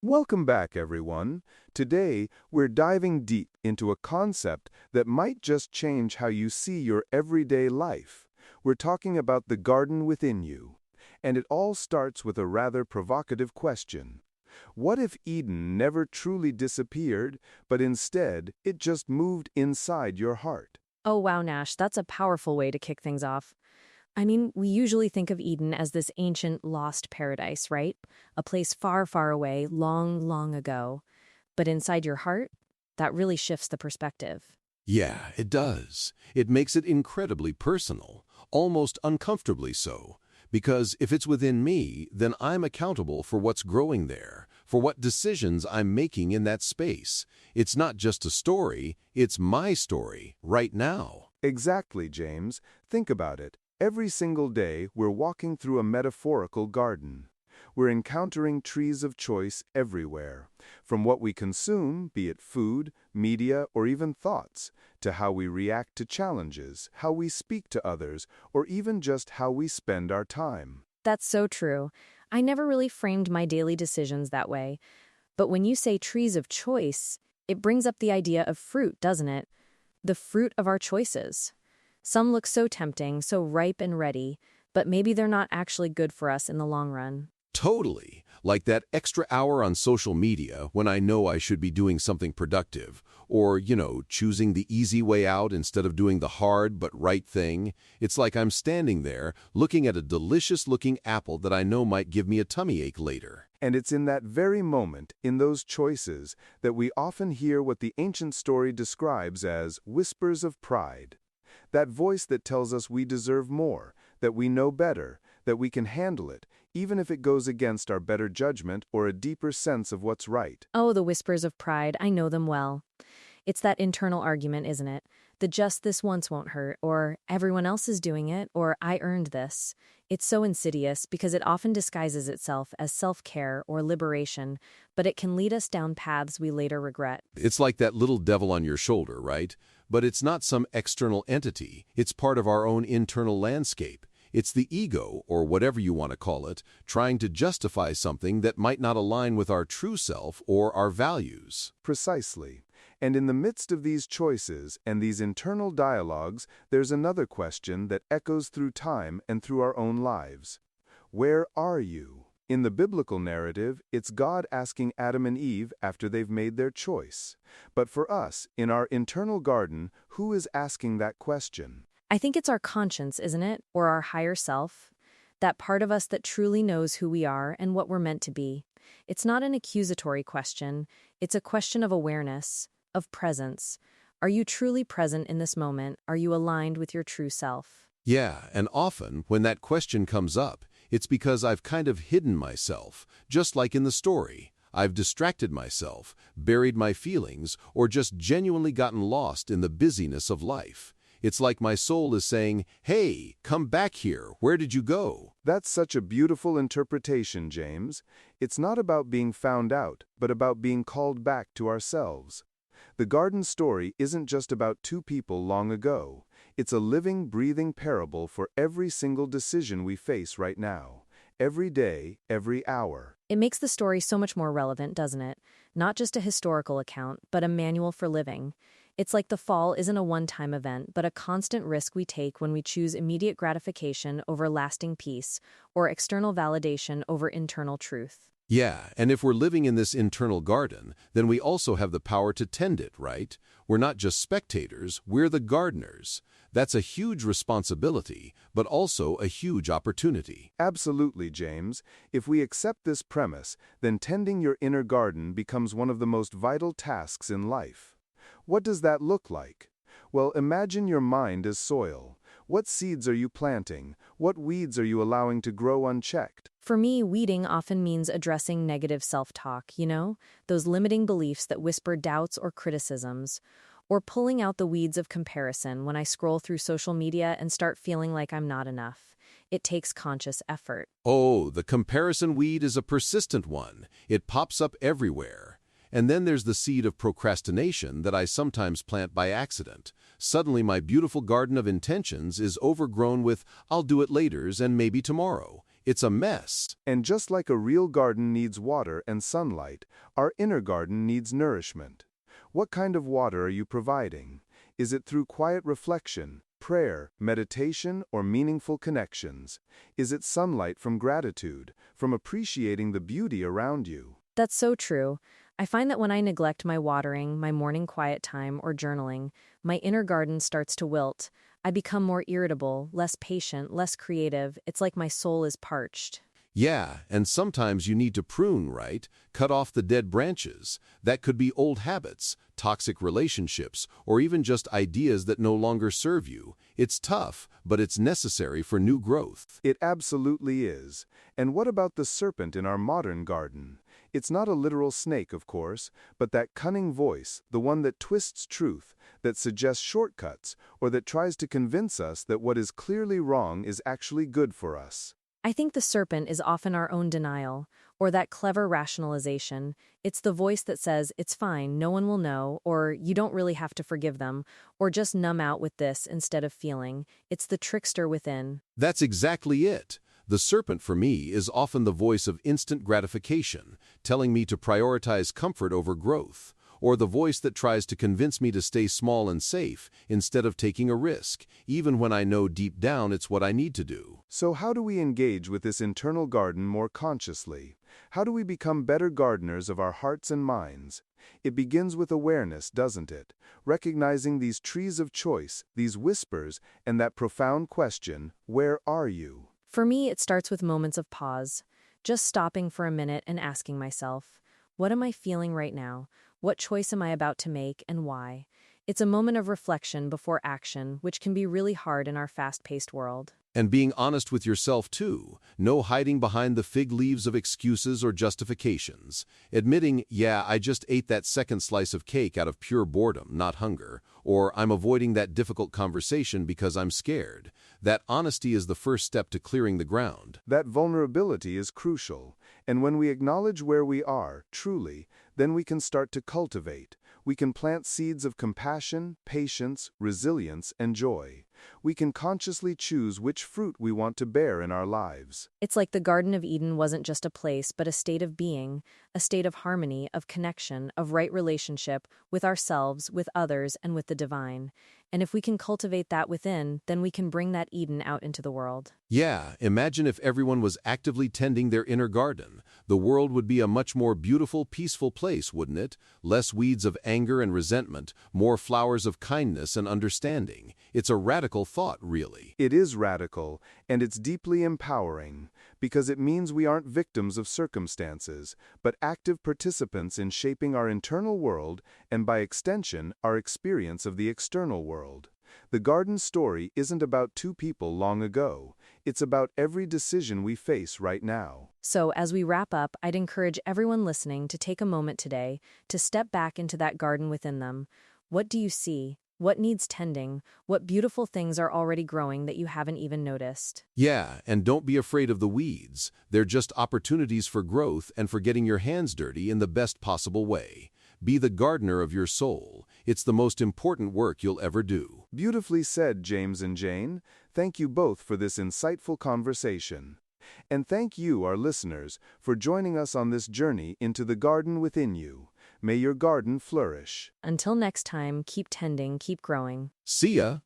Welcome back, everyone. Today, we're diving deep into a concept that might just change how you see your everyday life. We're talking about the garden within you. And it all starts with a rather provocative question. What if Eden never truly disappeared, but instead it just moved inside your heart? Oh, wow, Nash, that's a powerful way to kick things off. I mean, we usually think of Eden as this ancient lost paradise, right? A place far, far away, long, long ago. But inside your heart, that really shifts the perspective. Yeah, it does. It makes it incredibly personal, almost uncomfortably so. Because if it's within me, then I'm accountable for what's growing there, for what decisions I'm making in that space. It's not just a story, it's my story, right now. Exactly, James. Think about it. Every single day, we're walking through a metaphorical garden. We're encountering trees of choice everywhere, from what we consume, be it food, media, or even thoughts, to how we react to challenges, how we speak to others, or even just how we spend our time. That's so true. I never really framed my daily decisions that way. But when you say trees of choice, it brings up the idea of fruit, doesn't it? The fruit of our choices. Some look so tempting, so ripe and ready, but maybe they're not actually good for us in the long run. Totally. Like that extra hour on social media when I know I should be doing something productive. Or, choosing the easy way out instead of doing the hard but right thing. It's like I'm standing there looking at a delicious-looking apple that I know might give me a tummy ache later. And it's in that very moment, in those choices, that we often hear what the ancient story describes as whispers of pride. That voice that tells us we deserve more, that we know better, that we can handle it, even if it goes against our better judgment or a deeper sense of what's right. Oh, the whispers of pride, I know them well. It's that internal argument, isn't it? The just this once won't hurt, or everyone else is doing it, or I earned this. It's so insidious because it often disguises itself as self-care or liberation, but it can lead us down paths we later regret. It's like that little devil on your shoulder, right? But it's not some external entity. It's part of our own internal landscape. It's the ego, or whatever you want to call it, trying to justify something that might not align with our true self or our values. Precisely. And in the midst of these choices and these internal dialogues, there's another question that echoes through time and through our own lives. Where are you? In the biblical narrative, it's God asking Adam and Eve after they've made their choice. But for us, in our internal garden, who is asking that question? I think it's our conscience, isn't it? Or our higher self? That part of us that truly knows who we are and what we're meant to be. It's not an accusatory question. It's a question of awareness, of presence. Are you truly present in this moment? Are you aligned with your true self? Yeah, and often, when that question comes up, it's because I've kind of hidden myself, just like in the story. I've distracted myself, buried my feelings, or just genuinely gotten lost in the busyness of life. It's like my soul is saying, hey, come back here, where did you go? That's such a beautiful interpretation, James. It's not about being found out, but about being called back to ourselves. The garden story isn't just about two people long ago. It's a living, breathing parable for every single decision we face right now. Every day, every hour. It makes the story so much more relevant, doesn't it? Not just a historical account, but a manual for living. It's like the fall isn't a one-time event, but a constant risk we take when we choose immediate gratification over lasting peace, or external validation over internal truth. Yeah, and if we're living in this internal garden, then we also have the power to tend it, right? We're not just spectators, we're the gardeners. That's a huge responsibility, but also a huge opportunity. Absolutely, James. If we accept this premise, then tending your inner garden becomes one of the most vital tasks in life. What does that look like? Well, imagine your mind as soil. What seeds are you planting? What weeds are you allowing to grow unchecked? For me, weeding often means addressing negative self-talk, those limiting beliefs that whisper doubts or criticisms, or pulling out the weeds of comparison when I scroll through social media and start feeling like I'm not enough. It takes conscious effort. Oh, the comparison weed is a persistent one. It pops up everywhere. And then there's the seed of procrastination that I sometimes plant by accident. Suddenly my beautiful garden of intentions is overgrown with I'll do it laters and maybe tomorrow. It's a mess. And just like a real garden needs water and sunlight, our inner garden needs nourishment. What kind of water are you providing? Is it through quiet reflection, prayer, meditation, or meaningful connections? Is it sunlight from gratitude, from appreciating the beauty around you? That's so true. I find that when I neglect my watering, my morning quiet time, or journaling, my inner garden starts to wilt. I become more irritable, less patient, less creative. It's like my soul is parched. Yeah, and sometimes you need to prune, right? Cut off the dead branches. That could be old habits, toxic relationships, or even just ideas that no longer serve you. It's tough, but it's necessary for new growth. It absolutely is. And what about the serpent in our modern garden? It's not a literal snake, of course, but that cunning voice, the one that twists truth, that suggests shortcuts, or that tries to convince us that what is clearly wrong is actually good for us. I think the serpent is often our own denial, or that clever rationalization. It's the voice that says, it's fine, no one will know, or you don't really have to forgive them, or just numb out with this instead of feeling. It's the trickster within. That's exactly it. The serpent, for me, is often the voice of instant gratification, telling me to prioritize comfort over growth, or the voice that tries to convince me to stay small and safe instead of taking a risk, even when I know deep down it's what I need to do. So how do we engage with this internal garden more consciously? How do we become better gardeners of our hearts and minds? It begins with awareness, doesn't it? Recognizing these trees of choice, these whispers, and that profound question, where are you? For me, it starts with moments of pause, just stopping for a minute and asking myself, what am I feeling right now? What choice am I about to make, and why? It's a moment of reflection before action, which can be really hard in our fast-paced world. And being honest with yourself, too. No hiding behind the fig leaves of excuses or justifications. Admitting, yeah, I just ate that second slice of cake out of pure boredom, not hunger. Or I'm avoiding that difficult conversation because I'm scared. That honesty is the first step to clearing the ground. That vulnerability is crucial. And when we acknowledge where we are, truly, then we can start to cultivate. We can plant seeds of compassion, patience, resilience, and joy. We can consciously choose which fruit we want to bear in our lives. It's like the Garden of Eden wasn't just a place, but a state of being, a state of harmony, of connection, of right relationship with ourselves, with others, and with the divine. And if we can cultivate that within, then we can bring that Eden out into the world. Yeah, imagine if everyone was actively tending their inner garden. The world would be a much more beautiful, peaceful place, wouldn't it? Less weeds of anger and resentment, more flowers of kindness and understanding. It's a radical thought, really. It is radical, and it's deeply empowering, because it means we aren't victims of circumstances, but active participants in shaping our internal world and, by extension, our experience of the external world. The garden story isn't about two people long ago. It's about every decision we face right now. So, as we wrap up, I'd encourage everyone listening to take a moment today to step back into that garden within them. What do you see? What needs tending? What beautiful things are already growing that you haven't even noticed? Yeah, and don't be afraid of the weeds. They're just opportunities for growth and for getting your hands dirty in the best possible way. Be the gardener of your soul. It's the most important work you'll ever do. Beautifully said, James and Jane. Thank you both for this insightful conversation. And thank you, our listeners, for joining us on this journey into the garden within you. May your garden flourish. Until next time, keep tending, keep growing. See ya!